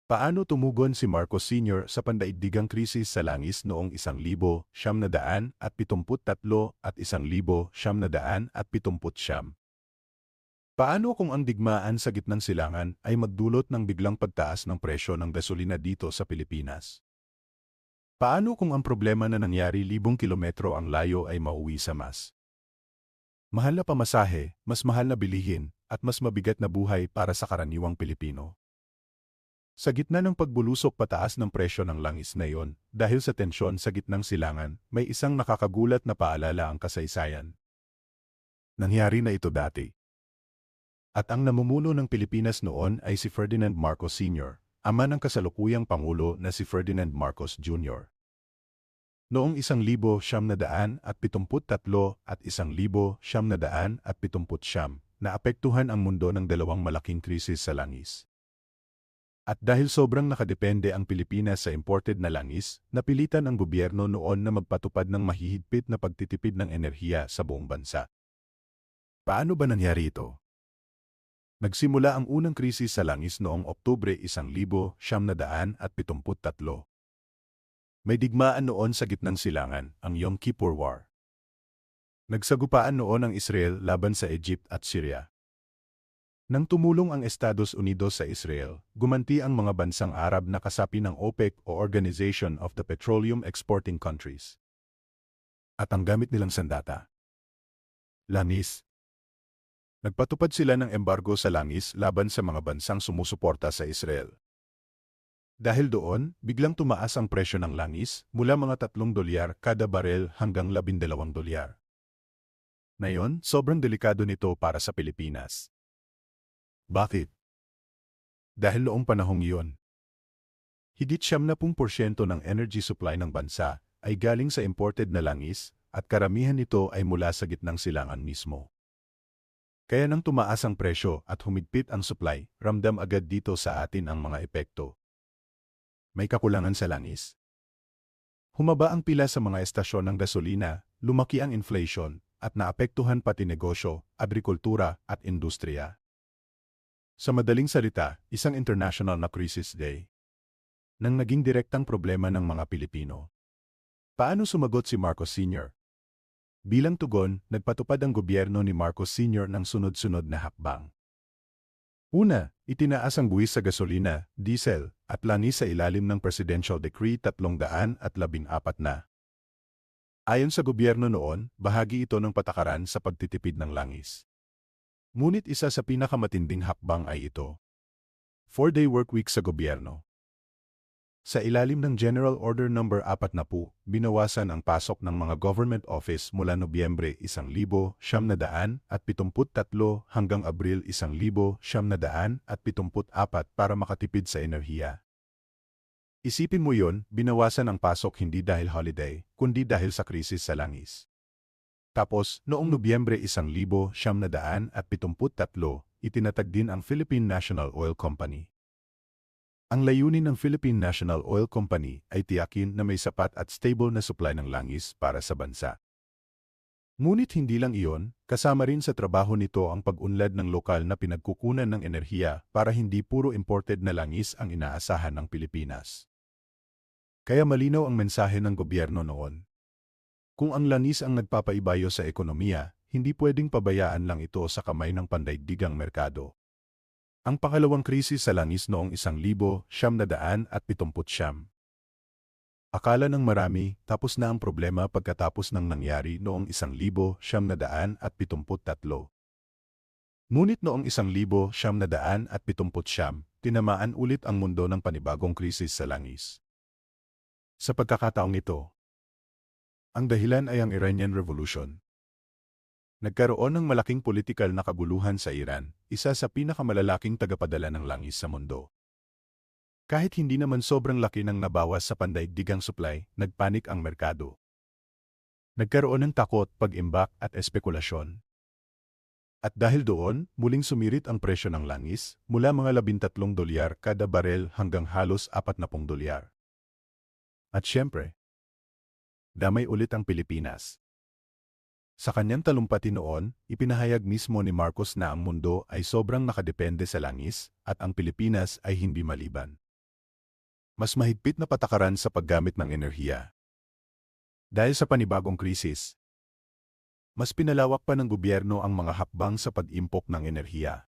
Paano tumugon si Marcos Sr. sa pandaigdigang krisis sa langis noong 1973 at 1979? Paano kung ang digmaan sa gitnang silangan ay magdulot ng biglang pagtaas ng presyo ng gasolina dito sa Pilipinas? Paano kung ang problema na nangyari libong kilometro ang layo ay mauwi sa mas mahal na pamasahe, mas mahal na bilihin, at mas mabigat na buhay para sa karaniwang Pilipino? Sa gitna ng pagbulusok pataas ng presyo ng langis na iyon, dahil sa tensyon sa gitnang silangan, may isang nakakagulat na paalala ang kasaysayan. Nangyari na ito dati. At ang namumuno ng Pilipinas noon ay si Ferdinand Marcos Sr., ama ng kasalukuyang Pangulo na si Ferdinand Marcos Jr. Noong 1973 at 1979, naapektuhan ang mundo ng dalawang malaking krisis sa langis. At dahil sobrang nakadepende ang Pilipinas sa imported na langis, napilitan ang gobyerno noon na magpatupad ng mahihigpit na pagtitipid ng enerhiya sa buong bansa. Paano ba nangyari ito? Nagsimula ang unang krisis sa langis noong Oktubre 1973. May digmaan noon sa gitnang silangan, ang Yom Kippur War. Nagsagupaan noon ang Israel laban sa Egypt at Syria. Nang tumulong ang Estados Unidos sa Israel, gumanti ang mga bansang Arab na kasapi ng OPEC o Organization of the Petroleum Exporting Countries. At ang gamit nilang sandata, langis. Nagpatupad sila ng embargo sa langis laban sa mga bansang sumusuporta sa Israel. Dahil doon, biglang tumaas ang presyo ng langis mula mga $3 kada barel hanggang $12. Ngayon, sobrang delikado nito para sa Pilipinas. Bakit? Dahil noong panahong iyon, higit 70% ng energy supply ng bansa ay galing sa imported na langis at karamihan nito ay mula sa gitnang silangan mismo. Kaya nang tumaas ang presyo at humigpit ang supply, ramdam agad dito sa atin ang mga epekto. May kakulangan sa langis. Humaba ang pila sa mga estasyon ng gasolina, lumaki ang inflation, at naapektuhan pati negosyo, agrikultura at industriya. Sa madaling salita, isang international na crisis day nang naging direktang problema ng mga Pilipino. Paano sumagot si Marcos Sr.? Bilang tugon, nagpatupad ang gobyerno ni Marcos Sr. ng sunod-sunod na hakbang. Una, itinaas ang buwis sa gasolina, diesel, at langis sa ilalim ng Presidential Decree 314 na. Ayon sa gobyerno noon, bahagi ito ng patakaran sa pagtitipid ng langis. Ngunit isa sa pinakamatinding hakbang ay ito. 4-day workweek sa gobyerno. Sa ilalim ng General Order No. 40, binawasan ang pasok ng mga government office mula Nobyembre 1973 hanggang Abril 1974 para makatipid sa enerhiya. Isipin mo yon, binawasan ang pasok hindi dahil holiday, kundi dahil sa krisis sa langis. Tapos, noong Nobyembre 1973, itinatag din ang Philippine National Oil Company. Ang layunin ng Philippine National Oil Company ay tiyakin na may sapat at stable na supply ng langis para sa bansa. Ngunit hindi lang iyon, kasama rin sa trabaho nito ang pag-unlad ng lokal na pinagkukunan ng enerhiya para hindi puro imported na langis ang inaasahan ng Pilipinas. Kaya malinaw ang mensahe ng gobyerno noon. Kung ang langis ang nagpapaibayo sa ekonomiya, hindi pwedeng pabayaan lang ito sa kamay ng pandaigdigang merkado. Ang pangalawang krisis sa langis noong 1979. Akala ng marami, tapos na ang problema pagkatapos ng nangyari noong 1973. Ngunit noong 1979, tinamaan ulit ang mundo ng panibagong krisis sa langis. Sa pagkakataong ito, ang dahilan ay ang Iranian Revolution. Nagkaroon ng malaking politikal na kaguluhan sa Iran, isa sa pinakamalalaking tagapadala ng langis sa mundo. Kahit hindi naman sobrang laki ng nabawas sa pandaigdigang supply, nagpanik ang merkado. Nagkaroon ng takot, pag-imbak at espekulasyon. At dahil doon, muling sumirit ang presyo ng langis mula mga $13 kada barel hanggang halos $40. At syempre, damay ulit ang Pilipinas. Sa kanyang talumpati noon, ipinahayag mismo ni Marcos na ang mundo ay sobrang nakadepende sa langis at ang Pilipinas ay hindi maliban. Mas mahigpit na patakaran sa paggamit ng enerhiya. Dahil sa panibagong krisis, mas pinalawak pa ng gobyerno ang mga hakbang sa pag-impok ng enerhiya.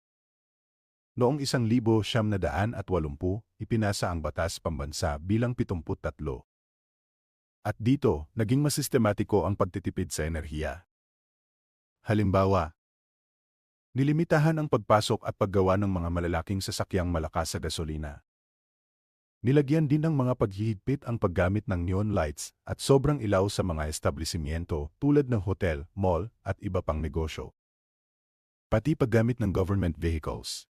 Noong 1980, ipinasa ang Batas Pambansa bilang 73. At dito, naging mas sistematiko ang pagtitipid sa enerhiya. Halimbawa, nilimitahan ang pagpasok at paggawa ng mga malalaking sasakyang malakas sa gasolina. Nilagyan din ng mga paghihigpit ang paggamit ng neon lights at sobrang ilaw sa mga establishmento tulad ng hotel, mall at iba pang negosyo. Pati paggamit ng government vehicles.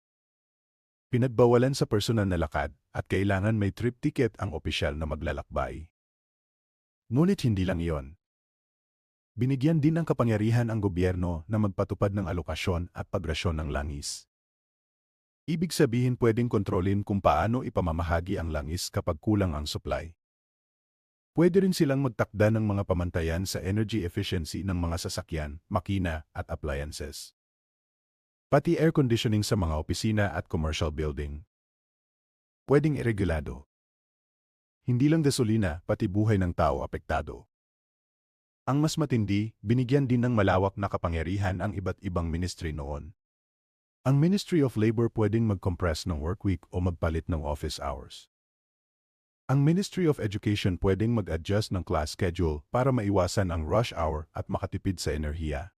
Pinagbawalan sa personal na lakad at kailangan may trip ticket ang opisyal na maglalakbay. Ngunit hindi lang iyon. Binigyan din ng kapangyarihan ang gobyerno na magpatupad ng alokasyon at pagrasyon ng langis. Ibig sabihin pwedeng kontrolin kung paano ipamamahagi ang langis kapag kulang ang supply. Pwede rin silang magtakda ng mga pamantayan sa energy efficiency ng mga sasakyan, makina at appliances. Pati air conditioning sa mga opisina at commercial building. Pwedeng iregulado. Hindi lang gasolina, pati buhay ng tao apektado. Ang mas matindi, binigyan din ng malawak na kapangyarihan ang iba't ibang ministry noon. Ang Ministry of Labor pwedeng mag-compress ng workweek o magpalit ng office hours. Ang Ministry of Education pwedeng mag-adjust ng class schedule para maiwasan ang rush hour at makatipid sa enerhiya.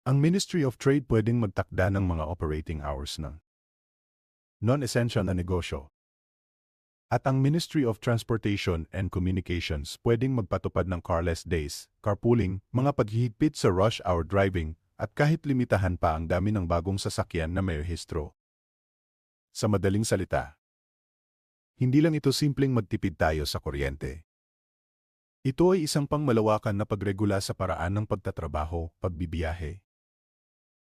Ang Ministry of Trade pwedeng magtakda ng mga operating hours ng non-essential na negosyo. At ang Ministry of Transportation and Communications pwedeng magpatupad ng carless days, carpooling, mga paghihigpit sa rush hour driving, at kahit limitahan pa ang dami ng bagong sasakyan na may rehistro. Sa madaling salita, hindi lang ito simpleng magtipid tayo sa kuryente. Ito ay isang pangmalawakan na pagregula sa paraan ng pagtatrabaho, pagbibiyahe,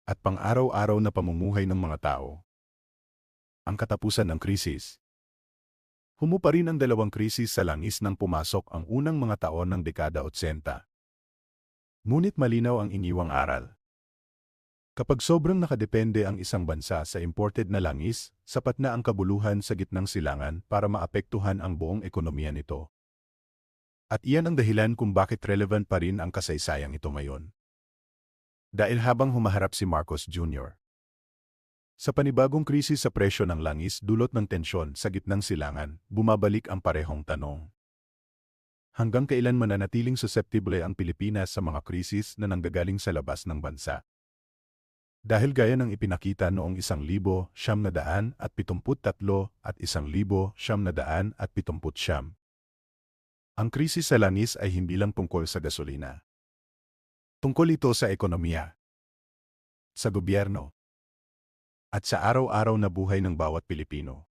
at pang-araw-araw na pamumuhay ng mga tao. Ang katapusan ng krisis. Humupa rin ang dalawang krisis sa langis nang pumasok ang unang mga taon ng dekada 80. Ngunit malinaw ang iniwang aral. Kapag sobrang nakadepende ang isang bansa sa imported na langis, sapat na ang kabuluhan sa gitnang silangan para maapektuhan ang buong ekonomiya nito. At iyan ang dahilan kung bakit relevant pa rin ang kasaysayang ito ngayon. Dahil habang humaharap si Marcos Jr. sa panibagong krisis sa presyo ng langis dulot ng tensyon sa gitnang silangan, bumabalik ang parehong tanong. Hanggang kailan mananatiling susceptible ang Pilipinas sa mga krisis na nanggagaling sa labas ng bansa? Dahil gaya ng ipinakita noong 1973 at 1979, ang krisis sa langis ay hindi lang tungkol sa gasolina. Tungkol ito sa ekonomiya, sa gobyerno, at sa araw-araw na buhay ng bawat Pilipino.